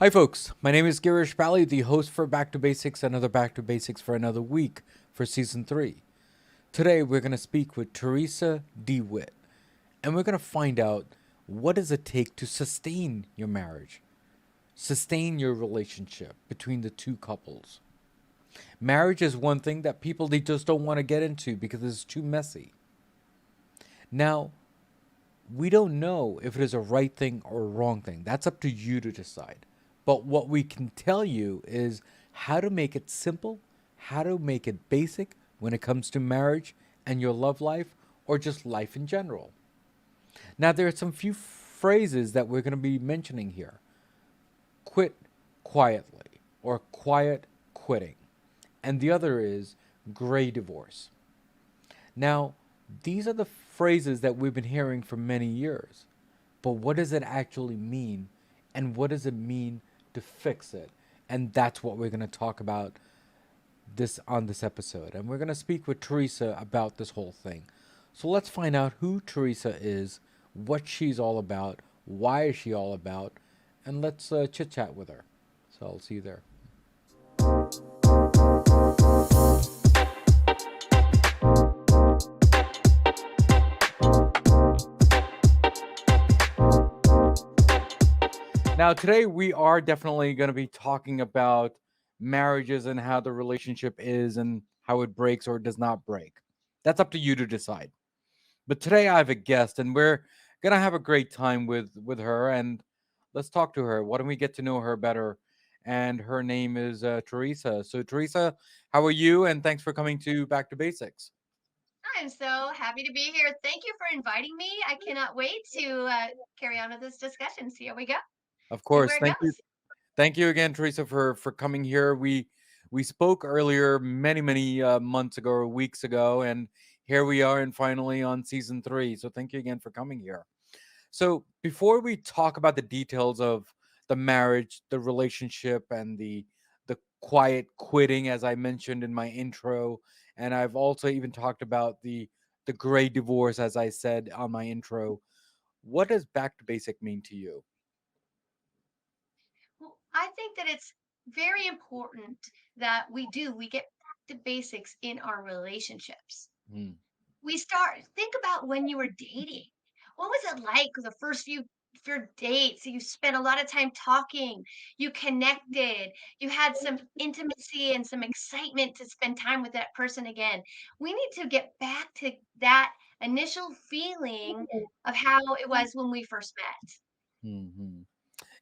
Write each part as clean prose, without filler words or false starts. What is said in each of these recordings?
Hi, folks. My name is Girish Bally, the host for Back to Basics, another Back to Basics for another week for season 3. Today, we're going to speak with Theresa DeWit, and we're going to find out what does it take to sustain your marriage, sustain your relationship between the two couples. Marriage is one thing that people they just don't want to get into because it's too messy. Now, we don't know if it is a right thing or a wrong thing. That's up to you to decide. But what we can tell you is how to make it simple, how to make it basic when it comes to marriage and your love life or just life in general. Now, there are some few phrases that we're going to be mentioning here: quit quietly or quiet quitting. And the other is gray divorce. Now, these are the phrases that we've been hearing for many years. But what does it actually mean? And what does it mean to fix it? And that's what we're going to talk about this episode. And we're going to speak with Theresa about this whole thing. So let's find out who Theresa is, what she's all about, why is she all about, and let's chit chat with her. So I'll see you there. Now, today we are definitely going to be talking about marriages and how the relationship is and how it breaks or does not break. That's up to you to decide. But today I have a guest and we're going to have a great time with her and let's talk to her. Why don't we get to know her better? And her name is Theresa. So, Theresa, how are you? And thanks for coming to Back to Basics. I'm so happy to be here. Thank you for inviting me. I cannot wait to carry on with this discussion. See how we go. Of See course. where it Thank you. goes. Thank you again, Teresa, for coming here. We spoke earlier, many months ago or weeks ago, and here we are, and finally on season 3. So thank you again for coming here. So before we talk about the details of the marriage, the relationship, and the quiet quitting, as I mentioned in my intro, and I've also even talked about the gray divorce, as I said on my intro. What does back to basic mean to you? Well, I think that it's very important that we get back to basics in our relationships. Hmm. Think about when you were dating. What was it like the first few dates? You spent a lot of time talking, you connected, you had some intimacy and some excitement to spend time with that person again. We need to get back to that initial feeling of how it was when we first met. Hmm.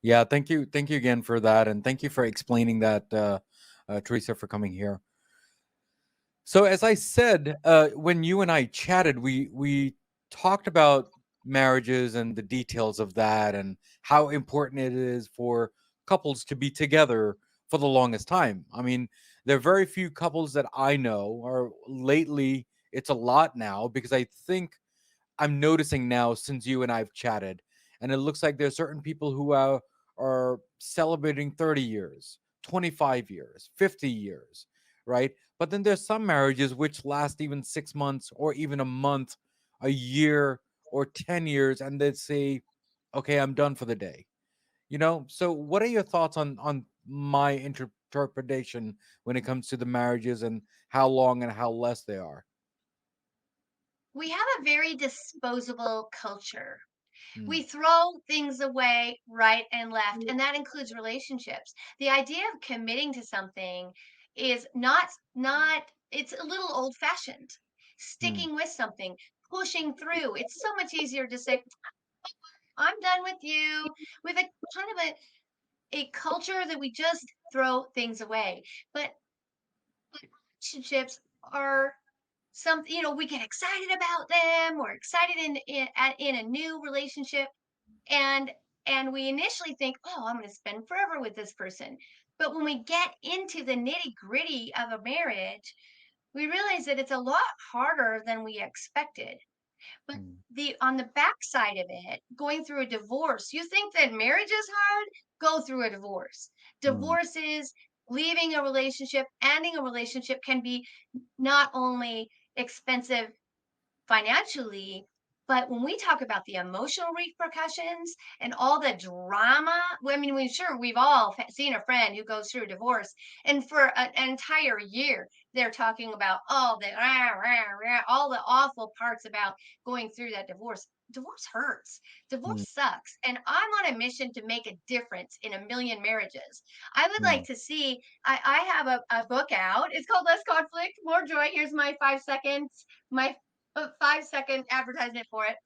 Yeah, thank you again for that, and thank you for explaining that, Teresa, for coming here. So, as I said, when you and I chatted, we talked about marriages and the details of that, and how important it is for couples to be together for the longest time. I mean, there are very few couples that I know, or lately it's a lot now because I think I'm noticing now since you and I've chatted, and it looks like there's certain people who are celebrating 30 years, 25 years, 50 years, right? But then there's some marriages which last even 6 months or even a month, a year, or 10 years, and they say, okay, I'm done for the day. So what are your thoughts on my interpretation when it comes to the marriages and how long and how less they are? We have a very disposable culture. Mm, We throw things away right and left, and that includes relationships. The idea of committing to something is not it's a little old-fashioned. mm, Sticking with something, pushing through. It's so much easier to say, "I'm done with you." With a kind of a culture that we just throw things away. But relationships are something, we get excited about them. We're excited in a new relationship, and we initially think, "Oh, I'm going to spend forever with this person." But when we get into the nitty-gritty of a marriage, we realize that it's a lot harder than we expected. But mm, the on the backside of it, going through a divorce, you think that marriage is hard? Go through a divorce. mm, Divorces, leaving a relationship, ending a relationship can be not only expensive financially, But when we talk about the emotional repercussions and all the drama, well, I mean, we've all seen a friend who goes through a divorce, and for an entire year, they're talking about all the rah, rah, rah, all the awful parts about going through that divorce. Divorce hurts. Divorce mm, sucks. And I'm on a mission to make a difference in a million marriages. I would like mm, to see, I have a book out. It's called Less Conflict, More Joy. Here's my 5 seconds, my a 5 second advertisement for it.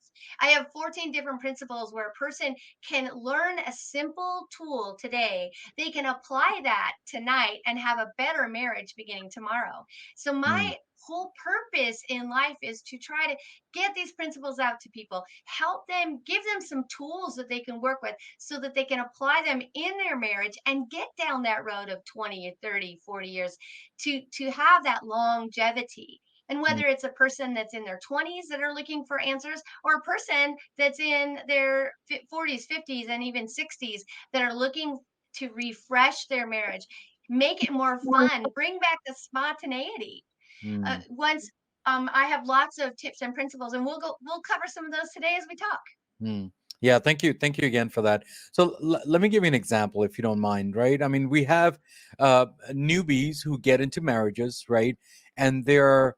I have 14 different principles where a person can learn a simple tool today. They can apply that tonight and have a better marriage beginning tomorrow. So, mm, my whole purpose in life is to try to get these principles out to people, help them, give them some tools that they can work with so that they can apply them in their marriage and get down that road of 20, 30, 40 years to have that longevity. And mm, whether it's a person that's in their 20s that are looking for answers, or a person that's in their 40s, 50s, and even 60s that are looking to refresh their marriage, make it more fun, bring back the spontaneity. mm. Once I have lots of tips and principles, and we'll cover some of those today as we talk. Mm. Yeah, thank you again for that. So let me give you an example, if you don't mind, right? I mean, we have newbies who get into marriages, right, and they're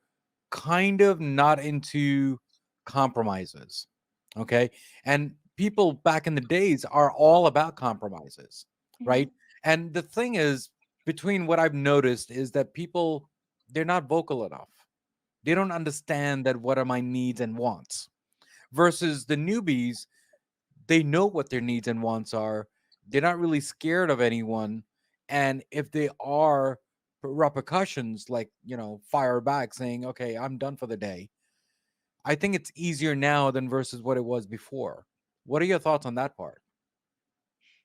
kind of not into compromises, okay? And people back in the days are all about compromises, right? Mhm. And the thing is, between what I've noticed is that people, they're not vocal enough. They don't understand that what are my needs and wants versus the newbies, they know what their needs and wants are. They're not really scared of anyone. And if they are repercussions, like, fire back saying, okay, I'm done for the day. I think it's easier now than versus what it was before. What are your thoughts on that part?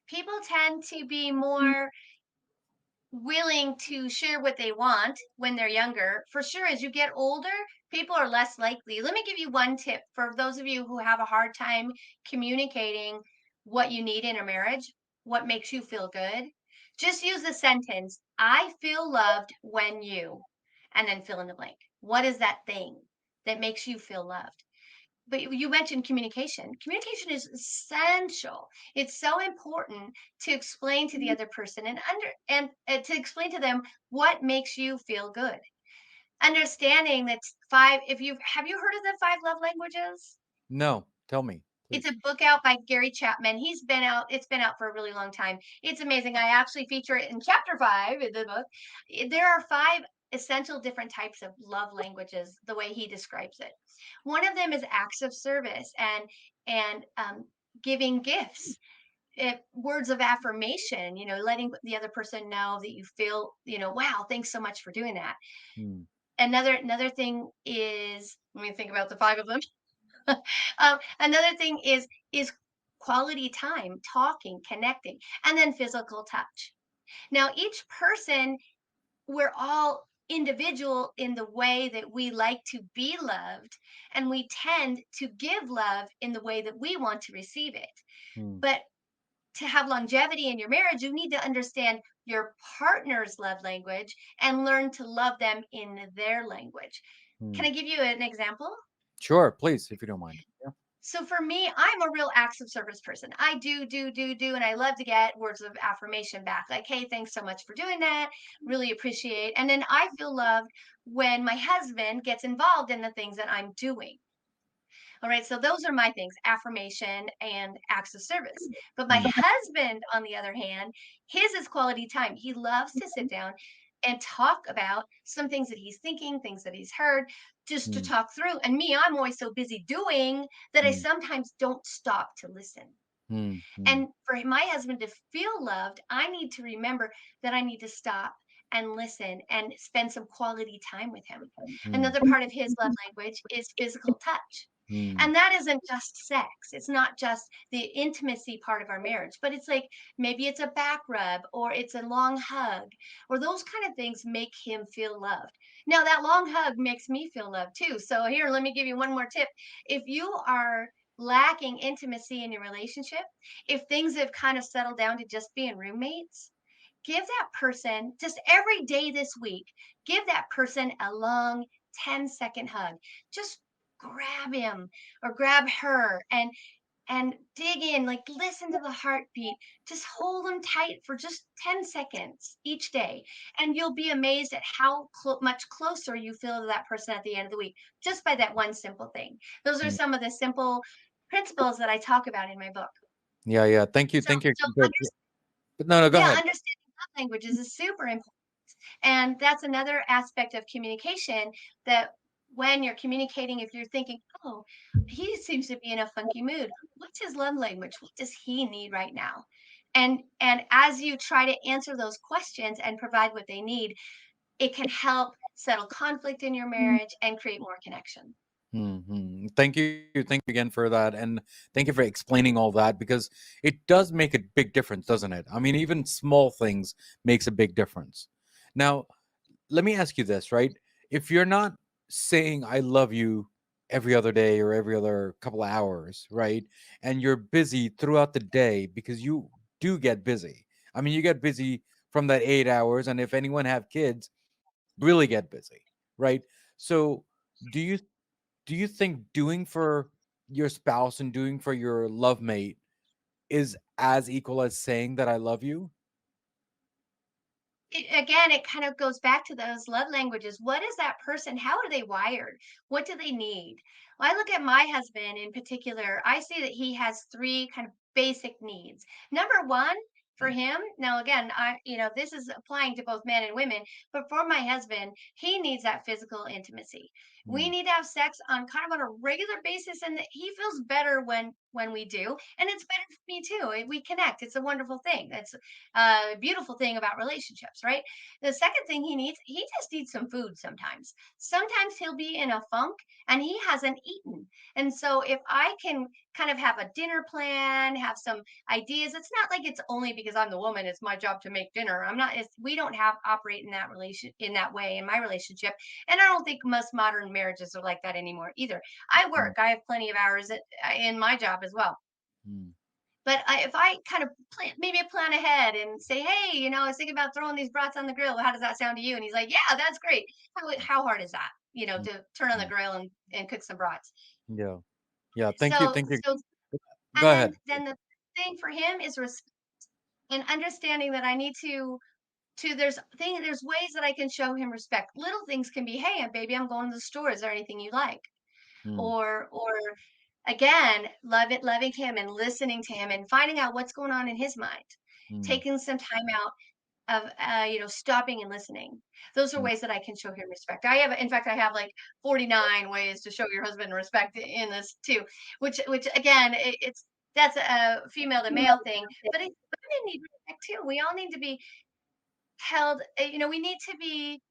People tend to be more willing to share what they want when they're younger. For sure, as you get older, people are less likely. Let me give you one tip for those of you who have a hard time communicating what you need in a marriage, what makes you feel good. Just use the sentence, I feel loved when you, and then fill in the blank. What is that thing that makes you feel loved? But you mentioned communication. Communication is essential. It's so important to explain to the other person and to explain to them what makes you feel good. Understanding that five, if you have you heard of the five love languages? No, tell me, It's please. a book out by Gary Chapman. It's been out for a really long time. It's amazing. I actually feature it in chapter 5 in the book. There are 5 essential different types of love languages, the way he describes it. One of them is acts of service and giving gifts, words of affirmation, letting the other person know that you feel, wow, thanks so much for doing that. Hmm, Another thing is, let me think about the 5 of them. Another thing is quality time, talking, connecting, and then physical touch. Now, each person, we're all individual in the way that we like to be loved, and we tend to give love in the way that we want to receive it. hmm, But to have longevity in your marriage, you need to understand your partner's love language and learn to love them in their language. Can hmm. I give you an example? Sure, please, if you don't mind. Yeah. So for me, I'm a real acts of service person. I do, and I love to get words of affirmation back. Like, hey, thanks so much for doing that. Really appreciate. And then I feel loved when my husband gets involved in the things that I'm doing. All right. So those are my things, affirmation and acts of service. But my Hmm, husband, on the other hand, his is quality time. He loves to sit down and talk about some things that he's thinking, things that he's heard, just to hmm, talk through. And me, I'm always so busy doing that I hmm, sometimes don't stop to listen. hmm, hmm, And for my husband to feel loved, I need to remember that I need to stop and listen and spend some quality time with him. hmm, Another part of his love language is physical touch. hmm, And that isn't just sex. It's not just the intimacy part of our marriage, but it's like maybe it's a back rub or it's a long hug or those kind of things make him feel loved. Now, that long hug makes me feel loved too. So, here, let me give you one more tip. If you are lacking intimacy in your relationship, if things have kind of settled down to just being roommates, give that person just every day this week, give that person a long 10-second hug. Just grab him or grab her and dig in, like listen to the heartbeat. Just hold them tight for just 10 seconds each day. And you'll be amazed at how much closer you feel to that person at the end of the week, just by that one simple thing. Those are Mm. some of the simple principles that I talk about in my book. Yeah, yeah. Thank you, So, thank you. so But no, no, go yeah, ahead. understanding love languages is super important. And that's another aspect of communication that when you're communicating, if you're thinking, oh, he seems to be in a funky mood. What's his love language? What does he need right now? And as you try to answer those questions and provide what they need, it can help settle conflict in your marriage and create more connection. Thank you. Thank you again for that. And thank you for explaining all that because it does make a big difference, doesn't it? I mean, even small things makes a big difference. Now, let me ask you this, right? If you're not saying I love you every other day or every other couple of hours, right? And you're busy throughout the day because you do get busy. I mean, you get busy from that 8 hours, and if anyone have kids, really get busy, right? So, do you do you think doing for your spouse and doing for your love mate is as equal as saying that I love you? Again, it kind of goes back to those love languages. What is that person? How are they wired? What do they need? Well, I look at my husband in particular. I see that he has three kind of basic needs. Number one, for him, now again, this is applying to both men and women, but for my husband, he needs that physical intimacy. We Mm, need to have sex on kind of on a regular basis, and that he feels better when we do, and it's better for me too. We connect. It's a wonderful thing. That's beautiful thing about relationships, right? The second thing he just needs some food sometimes. Sometimes he'll be in a funk and he hasn't eaten. And so if I can kind of have a dinner plan, have some ideas, it's not like it's only because I'm the woman, it's my job to make dinner. I'm not, we don't have operate in that relation in that way in my relationship. And I don't think most modern marriages are like that anymore either. I mm, work, I have plenty of hours in my job as well, mm, but if I kind of maybe plan ahead and say, "Hey, I was thinking about throwing these brats on the grill. How does that sound to you?" And he's like, "Yeah, that's great." How hard is that? mm, To turn on the mm. grill and cook some brats. Yeah. Yeah. Thank you. So Thank you. so Go and then ahead. then the thing for him is and understanding that I need to there's ways that I can show him respect. Little things can be, "Hey, baby, I'm going to the store. Is there anything you like?" Mm, Or again, loving him and listening to him and finding out what's going on in his mind, mm, taking some time out of stopping and listening. Those are mm, ways that I can show him respect. In fact, I have like 49 ways to show your husband respect in this too, which again, it's that's a female to male thing, but women need respect too. We all need to be held. We need to be,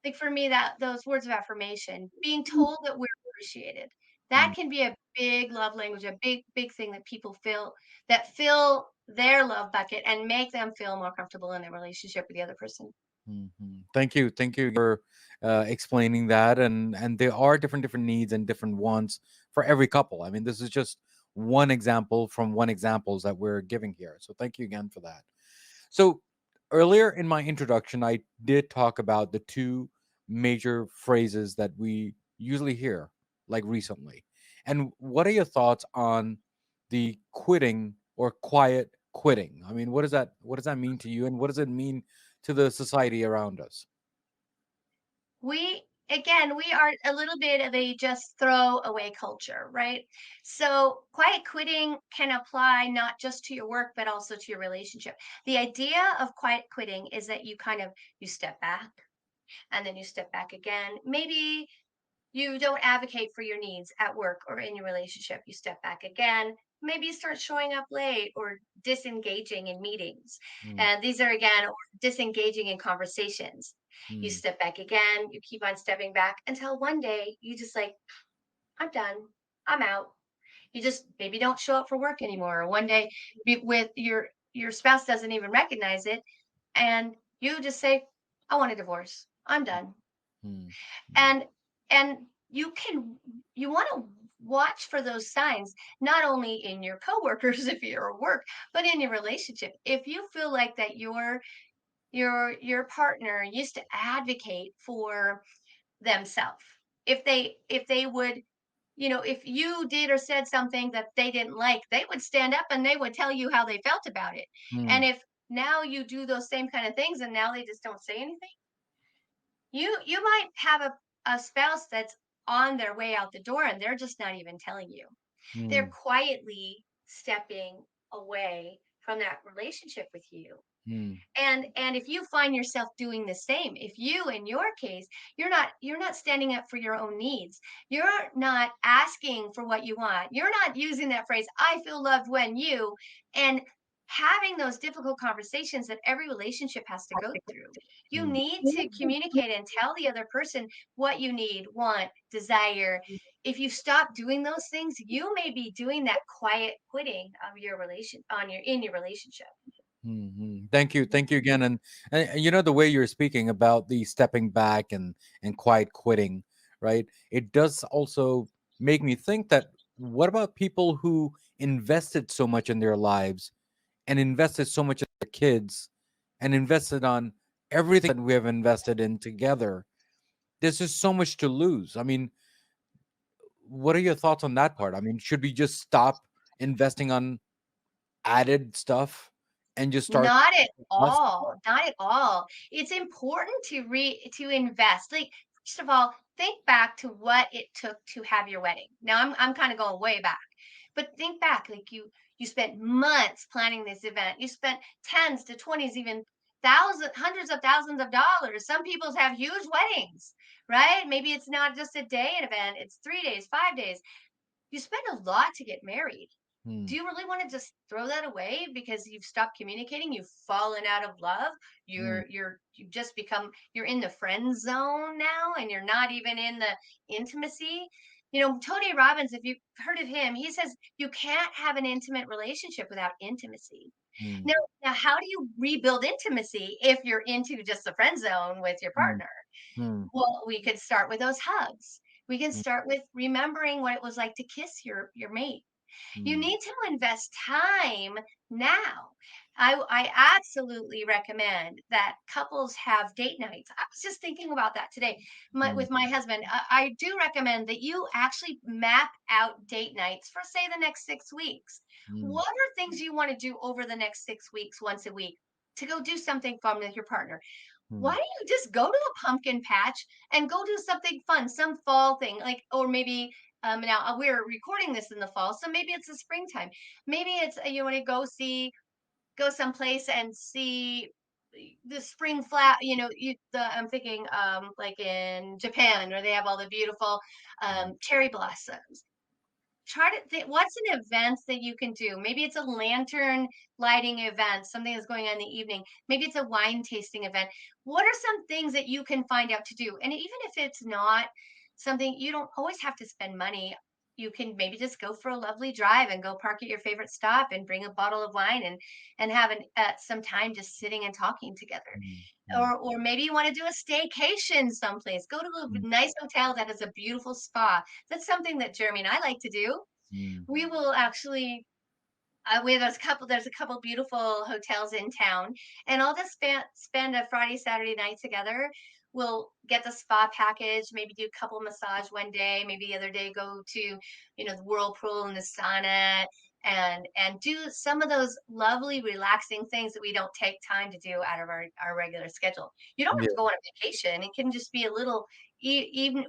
like, for me, that those words of affirmation, being told that we're appreciated, that mm, can be a big love language, a big thing that people feel, that fill their love bucket and make them feel more comfortable in their relationship with the other person. Thank you. Thank you for explaining that. And there are different needs and different wants for every couple. I mean, this is just one example from one examples that we're giving here. So thank you again for that. So earlier in my introduction, I did talk about the two major phrases that we usually hear, like recently. And what are your thoughts on the quitting or quiet quitting? I mean, what does that mean to you, and what does it mean to the society around us? We are a little bit of a just throw away culture, right? So quiet quitting can apply not just to your work, but also to your relationship. The idea of quiet quitting is that you step back and then you step back again. Maybe you don't advocate for your needs at work or in your relationship. You step back again. Maybe you start showing up late or disengaging in meetings. Mm, And these are again, or disengaging in conversations. You mm, step back again, you keep on stepping back until one day you just like, I'm done. I'm out. You just maybe don't show up for work anymore. Or one day with your spouse doesn't even recognize it. And you just say, I want a divorce. I'm done. mm, mm, and and you want to watch for those signs, not only in your coworkers if you're at work, but in your relationship. If you feel like that your partner used to advocate for themselves, if they would, if you did or said something that they didn't like, they would stand up and they would tell you how they felt about it. And mm, if now you do those same kind of things and now they just don't say anything, you might have a spouse that's on their way out the door and they're just not even telling you. They're mm, quietly stepping away from that relationship with you. mm, And if you find yourself doing the same, if you, in your case, you're not standing up for your own needs, you're not asking for what you want, you're not using that phrase, I feel loved when you, and having those difficult conversations that every relationship has to go through, you mm, need to communicate and tell the other person what you need, want, desire. If you stop doing those things, you may be doing that quiet quitting of your relation on your in your relationship. mm. Thank you again. And you know the way you're speaking about the stepping back and quiet quitting, right? It does also make me think that what about people who invested so much in their lives and invested so much in their kids and invested on everything that we have invested in together? There's just so much to lose. I mean, what are your thoughts on that part? I mean, should we just stop investing on added stuff and just start Not at less? all, not at all. It's important to invest. Like, first of all, think back to what it took to have your wedding. Now I'm kind of going way back. But think back, like you spent months planning this event. You spent tens to twenties, even thousands, hundreds of thousands of dollars. Some people have huge weddings, right? Maybe it's not just a day event, it's 3 days, 5 days. You spend a lot to get married. Do Hmm, you really want to just throw that away because you've stopped communicating, you've fallen out of love, hmm, you've just become, you're in the friend zone now and you're not even in the intimacy? Tony Robbins, if you've heard of him, he says you can't have an intimate relationship without intimacy. hmm, Now, how do you rebuild intimacy if you're into just the friend zone with your hmm, partner? hmm, Well, we could start with those hugs. We can hmm, start with remembering what it was like to kiss your mate. You hmm, need to invest time now. I absolutely recommend that couples have date nights. I was just thinking about that today hmm, with my husband. I do recommend that you actually map out date nights for, say, the next 6 weeks. hmm, What are things you want to do over the next 6 weeks, once a week, to go do something fun with your partner? Why hmm, don't you just go to a pumpkin patch and go do something fun, some fall thing, like, or maybe now we're recording this in the fall, so maybe it's the springtime. Maybe it's you want to go someplace and see the spring flower. I'm thinking like in Japan, where they have all the beautiful hmm, cherry blossoms. Try to think, what's an event that you can do? Maybe it's a lantern lighting event, something that's going on in the evening. Maybe it's a wine tasting event. What are some things that you can find out to do? And even if it's not something, you don't always have to spend money. You can maybe just go for a lovely drive and go park at your favorite stop and bring a bottle of wine and have some time just sitting and talking together. hmm, hmm, Or maybe you want to do a staycation someplace. Go to hmm, a nice hotel that has a beautiful spa. That's something that Jeremy and I like to do. hmm, We will actually there's a couple beautiful hotels in town, and I'll just spend a Friday, Saturday night together. We'll get the spa package, maybe do a couple massage one day, maybe the other day go to, the whirlpool and the sauna, and do some of those lovely relaxing things that we don't take time to do out of our regular schedule. You don't have yeah, to go on a vacation. It can just be a little, even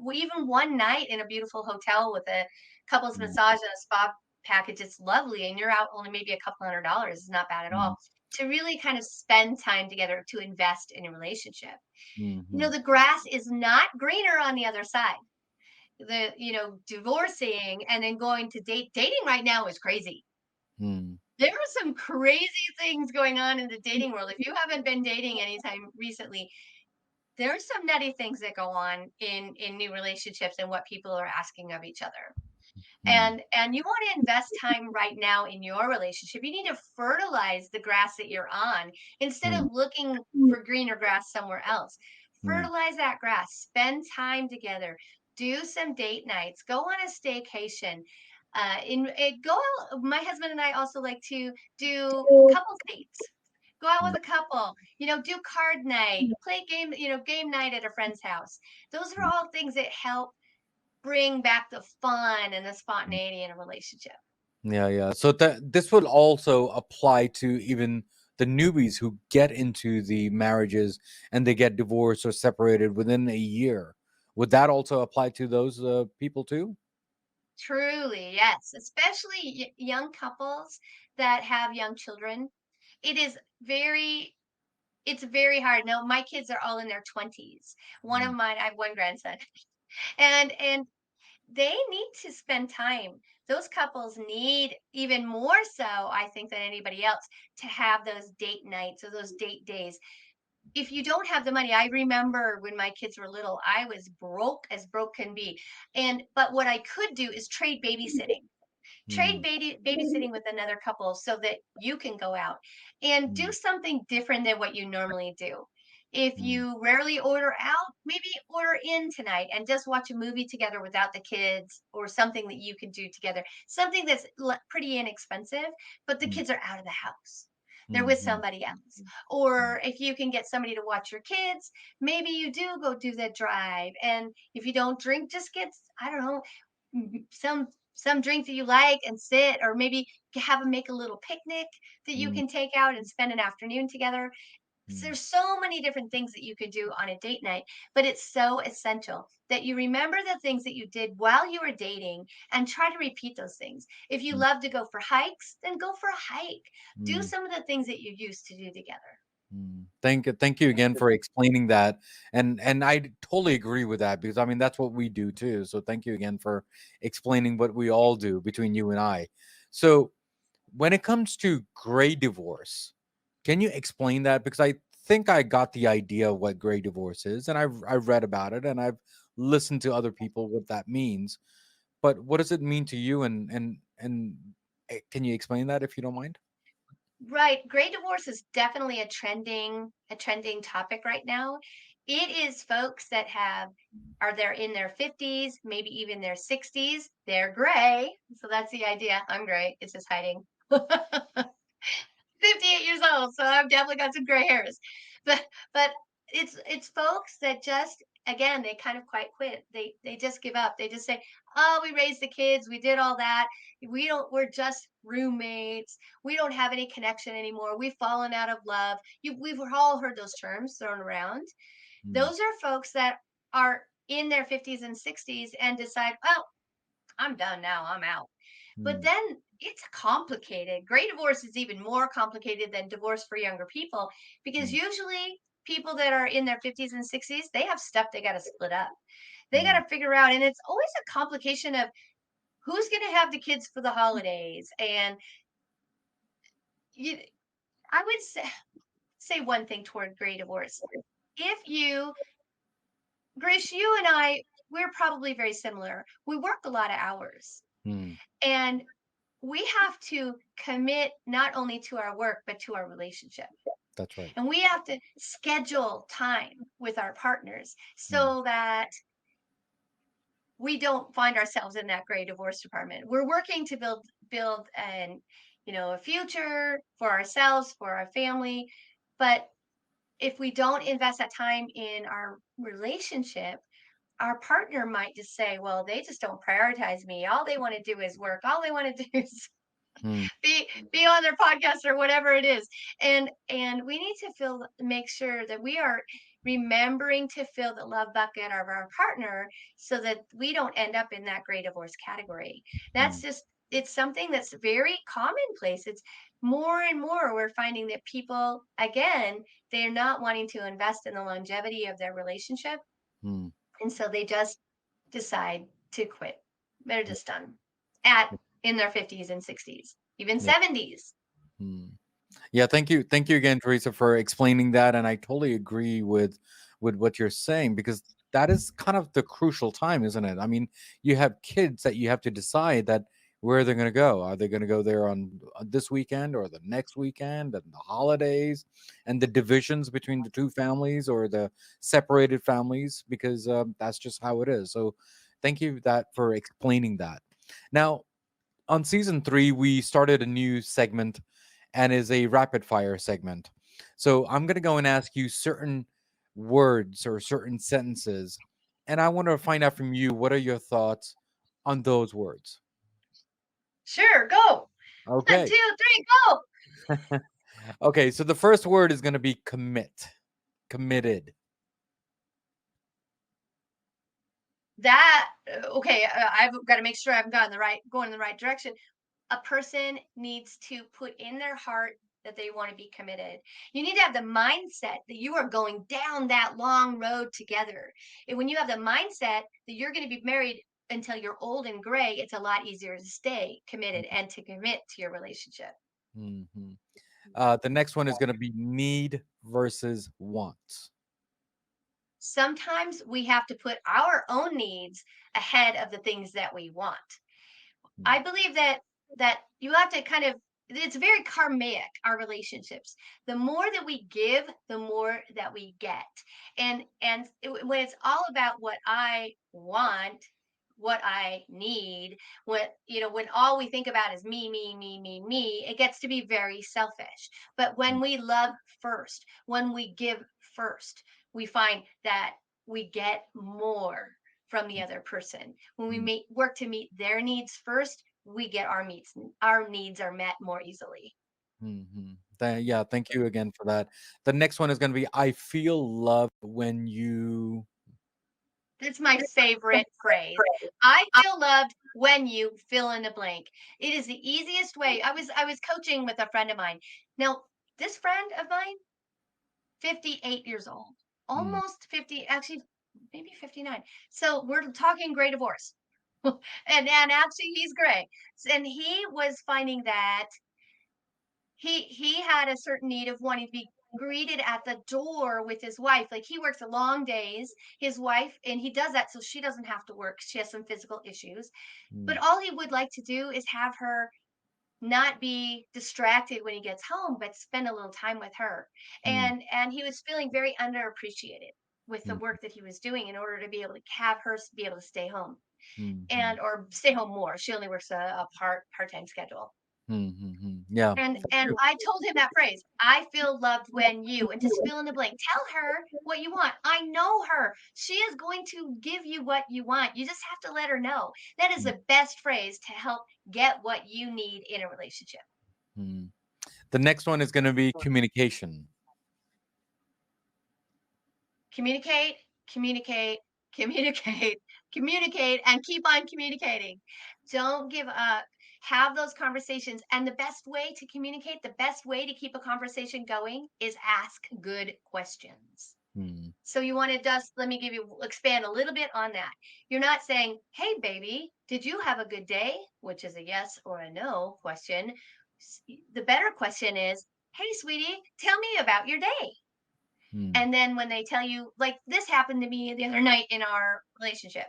one night in a beautiful hotel with a couples hmm, massage and a spa package. It's lovely, and you're out only maybe a couple $100. It's not bad at hmm, all. To really kind of spend time together to invest in a relationship. hmm, hmm, The grass is not greener on the other side. Divorcing and then going to dating right now is crazy. hmm, There are some crazy things going on in the dating world. If you haven't been dating anytime recently, there are some nutty things that go on in new relationships and what people are asking of each other. hmm, And you want to invest time right now in your relationship. You need to fertilize the grass that you're on instead hmm, of looking for greener grass somewhere else. hmm, Fertilize that grass, spend time together, do some date nights, go on a staycation. In it go out, my husband and I also like to do couple dates. Go out hmm, with a couple, do card night, play game night at a friend's house. Those are all things that help. bring back the fun and the spontaneity in a relationship. Yeah, yeah. So that this would also apply to even the newbies who get into the marriages and they get divorced or separated within a year. Would that also apply to those people too? Truly, yes, especially young couples that have young children. It is it's very hard. Now, my kids are all in their 20s. One of Mm, mine, I have one grandson, and they need to spend time. Those couples need even more so, I think, than anybody else to have those date nights or those date days. If you don't have the money, I remember when my kids were little, I was broke as broke can be. But what I could do is trade babysitting. Trade mm, babysitting with another couple so that you can go out and do mm, something different than what you normally do. If mm, you rarely order out, maybe order in tonight and just watch a movie together without the kids, or something that you can do together. Something that's pretty inexpensive, but the mm, kids are out of the house. They're mm, with mm, somebody else. mm, Or if you can get somebody to watch your kids, maybe you do go do that drive. And if you don't drink, just get, I don't know, some drink that you like and sit, or maybe have them make a little picnic that you mm, can take out and spend an afternoon together. So mm, there's so many different things that you could do on a date night, but it's so essential that you remember the things that you did while you were dating and try to repeat those things. If you mm, love to go for hikes, then go for a hike. Do mm. some of the things that you used to do together. Thank you again for explaining that, and I totally agree with that because I mean that's what we do too. So thank you again for explaining what we all do between you and I. So when it comes to gray divorce, can you explain that? Because I think I got the idea of what gray divorce is, and I've read about it, and I've listened to other people what that means. But what does it mean to you? And can you explain that if you don't mind? Right. Gray divorce is definitely a trending topic right now. It is folks that they're in their 50s, maybe even their 60s. They're gray. So that's the idea. I'm gray. It's just hiding. 58 years old, so I've definitely got some gray hairs. But it's folks that just, again, they kind of quite quit. They just give up. They just say, "Oh, we raised the kids, we did all that. We're just roommates. We don't have any connection anymore. We've fallen out of love." We've all heard those terms thrown around. Mm, Those are folks that are in their 50s and 60s and decide, "Oh, I'm done now. I'm out." But mm, then it's complicated. Gray divorce is even more complicated than divorce for younger people, because mm, usually people that are in their 50s and 60s, they have stuff they got to split up. They got mm, to figure out, and it's always a complication of who's going to have the kids for the holidays. And you, I would say one thing toward gray divorce. If you, Grish, you and I, we're probably very similar. We work a lot of hours. mm. And we have to commit not only to our work, but to our relationship. That's right. And we have to schedule time with our partners Mm, so that we don't find ourselves in that gray divorce department. We're working to build a future for ourselves, for our family. But if we don't invest that time in our relationship, our partner might just say, well, they just don't prioritize me. All they want to do is work. All they want to do is mm, be on their podcast or whatever it is. And we need to make sure that we are remembering to fill the love bucket of our partner so that we don't end up in that gray divorce category. mm, It's something that's very commonplace. It's more and more we're finding that people, again, they're not wanting to invest in the longevity of their relationship, mm. and so they just decide to quit. They're just done at in their 50s and 60s, even Yeah. 70s. Mm. Yeah, thank you again, Teresa, for explaining that. And I totally agree with what you're saying because that is kind of the crucial time, isn't it? I mean, you have kids that you have to decide that where they're going to go. Are they going to go there on this weekend or the next weekend and the holidays and the divisions between the two families or the separated families? Because that's just how it is. So, thank you that for explaining that. Now, on season 3 we started a new segment and is a rapid fire segment. So I'm going to go and ask you certain words or certain sentences, And I want to find out from you, what are your thoughts on those words? Sure, go. One, Okay. two, three, go. Okay, so the first word is going to be commit. Committed. That okay, I've got to make sure I'm going in the right direction. A person needs to put in their heart that they want to be committed. You need to have the mindset that you are going down that long road together. And when you have the mindset that you're going to be married until you're old and gray, it's a lot easier to stay committed and to commit to your relationship. Mhm. The next one is going to be need versus want. Sometimes we have to put our own needs ahead of the things that we want. Mm, I believe that you have to kind of it's very karmic, our relationships. The more that we give, the more that we get. When it's all about what I want, what I need, when all we think about is me, me, me, me, me, it gets to be very selfish. But mm, when we love first, when we give first, we find that we get more from the other person. When we mm, work to meet their needs first, we get our needs are met more easily. mhm. Yeah, thank you again for that. The next one is going to be I feel love when you. That's my favorite phrase. I feel loved when you fill in the blank. It is the easiest way. I was coaching with a friend of mine. Now, this friend of mine, 58 years old, Mm, almost 50, actually maybe 59. So we're talking gray divorce. And actually he's gray. And he was finding that he had a certain need of wanting to be greeted at the door with his wife. Like he works long days, his wife, and he does that so she doesn't have to work. She has some physical issues. But mm, all he would like to do is have her not be distracted when he gets home, but spend a little time with her. mm, And he was feeling very underappreciated with the mm, work that he was doing in order to be able to have her be able to stay home mhm, and or stay home more. She only works a part-time schedule. mhm. Yeah. And I told him that phrase, "I feel loved when you," and just fill in the blank. Tell her what you want. I know her. She is going to give you what you want. You just have to let her know. That is Mm, the best phrase to help get what you need in a relationship. mm. The next one is going to be communication. Communicate, communicate, communicate, communicate, and keep on communicating. Don't give up. Have those conversations. And the best way to communicate, the best way to keep a conversation going is ask good questions. Mm, So you want to just let me give you expand a little bit on that. You're not saying, "Hey baby, did you have a good day?" which is a yes or a no question. The better question is, "Hey sweetie, tell me about your day." mm, And then when they tell you, like this happened to me the other night in our relationship.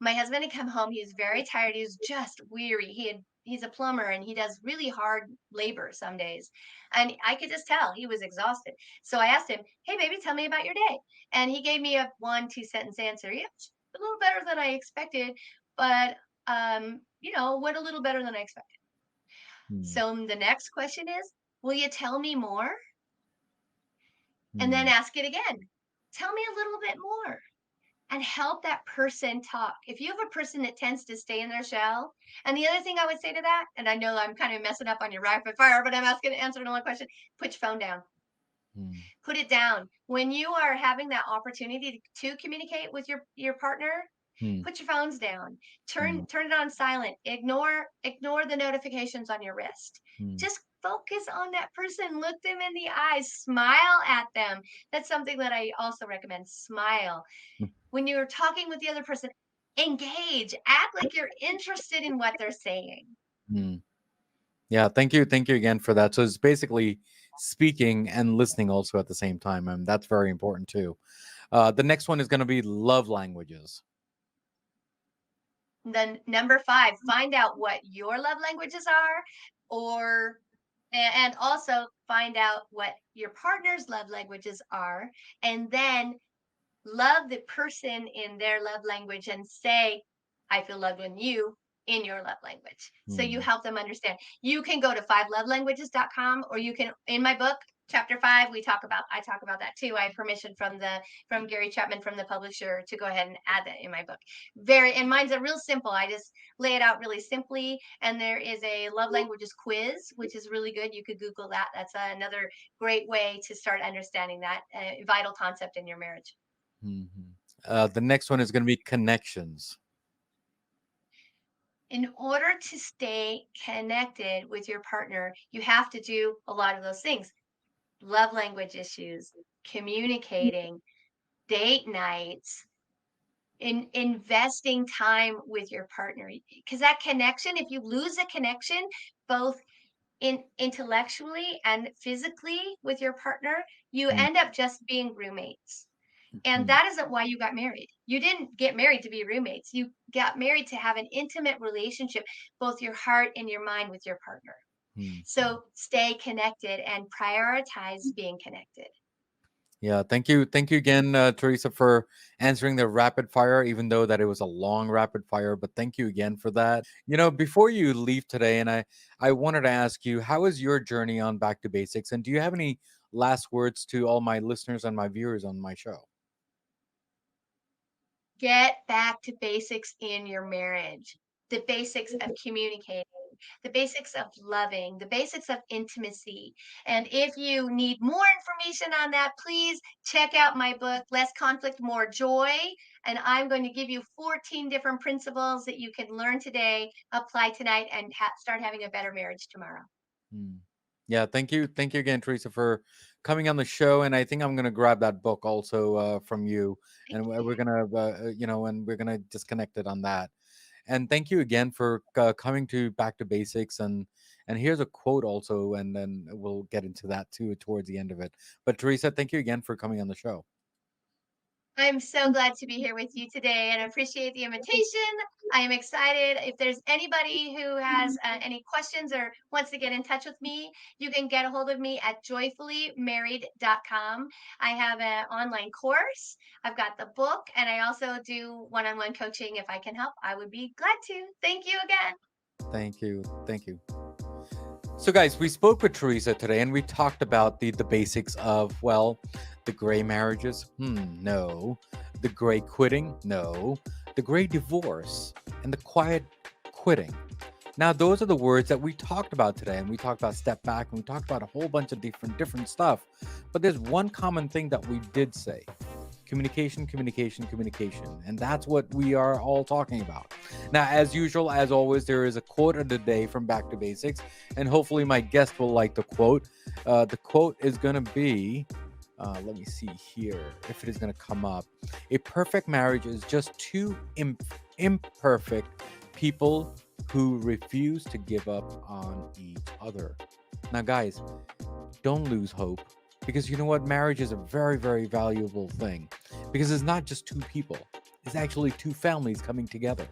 My husband had come home. He was very tired. He was just weary. He's a plumber and he does really hard labor some days. And I could just tell he was exhausted. So I asked him, "Hey baby, tell me about your day." And he gave me a 1, 2 sentence answer. Yeah, a little better than I expected, but went a little better than I expected. mm, So the next question is, will you tell me more? And then mm, ask it again. Tell me a little bit more and help that person talk. If you have a person that tends to stay in their shell, and the other thing I would say to that, and I know I'm kind of messing up on your rapid fire, but I'm asking answering one question. Put your phone down. mm, Put it down. When you are having that opportunity to communicate with your partner, mm, put your phones down. mm, Turn it on silent. Ignore the notifications on your wrist. mm, Just focus on that person. Look them in the eyes. Smile at them. That's something that I also recommend. Smile mm, when you're talking with the other person, engage, act like you're interested in what they're saying. mm. Yeah, thank you again for that. So it's basically speaking and listening also at the same time, and that's very important too. The next one is going to be love languages. Then number 5, find out what your love languages are, or and also find out what your partner's love languages are, and then love the person in their love language and say, "I feel loved when you," in your love language. So you Mm, help them understand. You can go to 5lovelanguages.com, or you can, in my book, chapter 5, I talk about that too. I have permission from Gary Chapman, from the publisher, to go ahead and add that in my book. And mine's a real simple. I just lay it out really simply. And there is a love languages quiz, which is really good. You could Google that. That's another great way to start understanding that vital concept in your marriage. The next one is going to be connections. In order to stay connected with your partner, you have to do a lot of those things: love language issues, communicating, date nights, investing time with your partner. Because that connection, if you lose a connection, both intellectually and physically with your partner, you Mm, end up just being roommates. And mm, that isn't why you got married. You didn't get married to be roommates. You got married to have an intimate relationship, both your heart and your mind, with your partner. mm, mm. So stay connected and prioritize being connected. Yeah, thank you again, Teresa, for answering the rapid fire, even though that it was a long rapid fire. But thank you again for that. Before you leave today, and I wanted to ask you, how is your journey on Back to Basics, and do you have any last words to all my listeners and my viewers on my show? Get back to basics in your marriage, the basics of communicating, the basics of loving, the basics of intimacy. And if you need more information on that, please check out my book, Less Conflict, More Joy. And I'm going to give you 14 different principles that you can learn today, apply tonight, and start having a better marriage tomorrow. Hmm. Yeah, thank you again, Teresa, for coming on the show. And I think I'm gonna grab that book also from you, Thank and we're you. gonna, and we're gonna just connect it on that. And thank you again for coming to Back to Basics. And here's a quote also, and then we'll get into that too towards the end of it. But Teresa, thank you again for coming on the show. I'm so glad to be here with you today and appreciate the invitation. I am excited. If there's anybody who has any questions or wants to get in touch with me, you can get a hold of me at joyfullymarried.com. I have an online course, I've got the book, and I also do one on one coaching. If I can help, I would be glad to. Thank you again. Thank you, thank you. So, guys, we spoke with Teresa today, and we talked about the basics of, well, the gray marriages. No. The gray quitting. No. The gray divorce and the quiet quitting. Now, those are the words that we talked about today, and we talked about step back, and we talked about a whole bunch of different stuff. But there's one common thing that we did say: communication, communication, communication. And that's what we are all talking about. Now, as usual, as always, there is a quote of the day from Back to Basics, and hopefully my guest will like the quote. The quote is going to be, let me see here if it is going to come up. A perfect marriage is just two imperfect people who refuse to give up on each other. Now, guys, don't lose hope, because you know what? Marriage is a very, very valuable thing, because it's not just two people, it's actually two families coming together.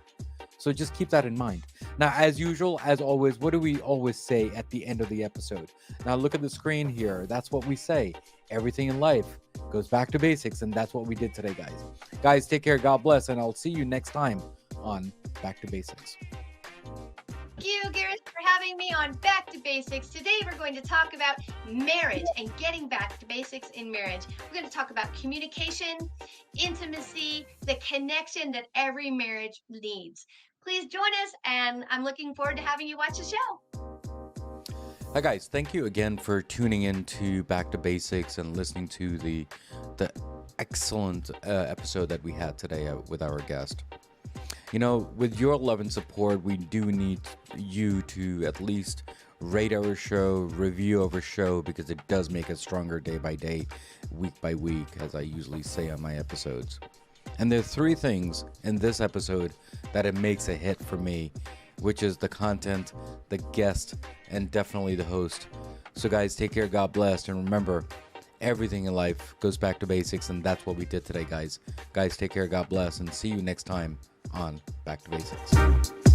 So just keep that in mind. Now, as usual, as always, what do we always say at the end of the episode? Now, look at the screen here. That's what we say. Everything in life goes back to basics, and that's what we did today, guys. Guys, take care. God bless, and I'll see you next time on Back to Basics. Thank you, Gareth, for having me on Back to Basics. Today, we're going to talk about marriage and getting back to basics in marriage. We're going to talk about communication, intimacy, the connection that every marriage needs. Please join us, and I'm looking forward to having you watch the show. Hi, guys. Thank you again for tuning in to Back to Basics and listening to the excellent episode that we had today with our guest. With your love and support, we do need you to at least rate our show, review our show, because it does make us stronger day by day, week by week, as I usually say on my episodes. And there are three things in this episode that it makes a hit for me, which is the content, the guest, and definitely the host. So, guys, take care, God bless, and remember, everything in life goes back to basics, and that's what we did today, guys. Guys, take care, God bless, and see you next time on Back to Basics.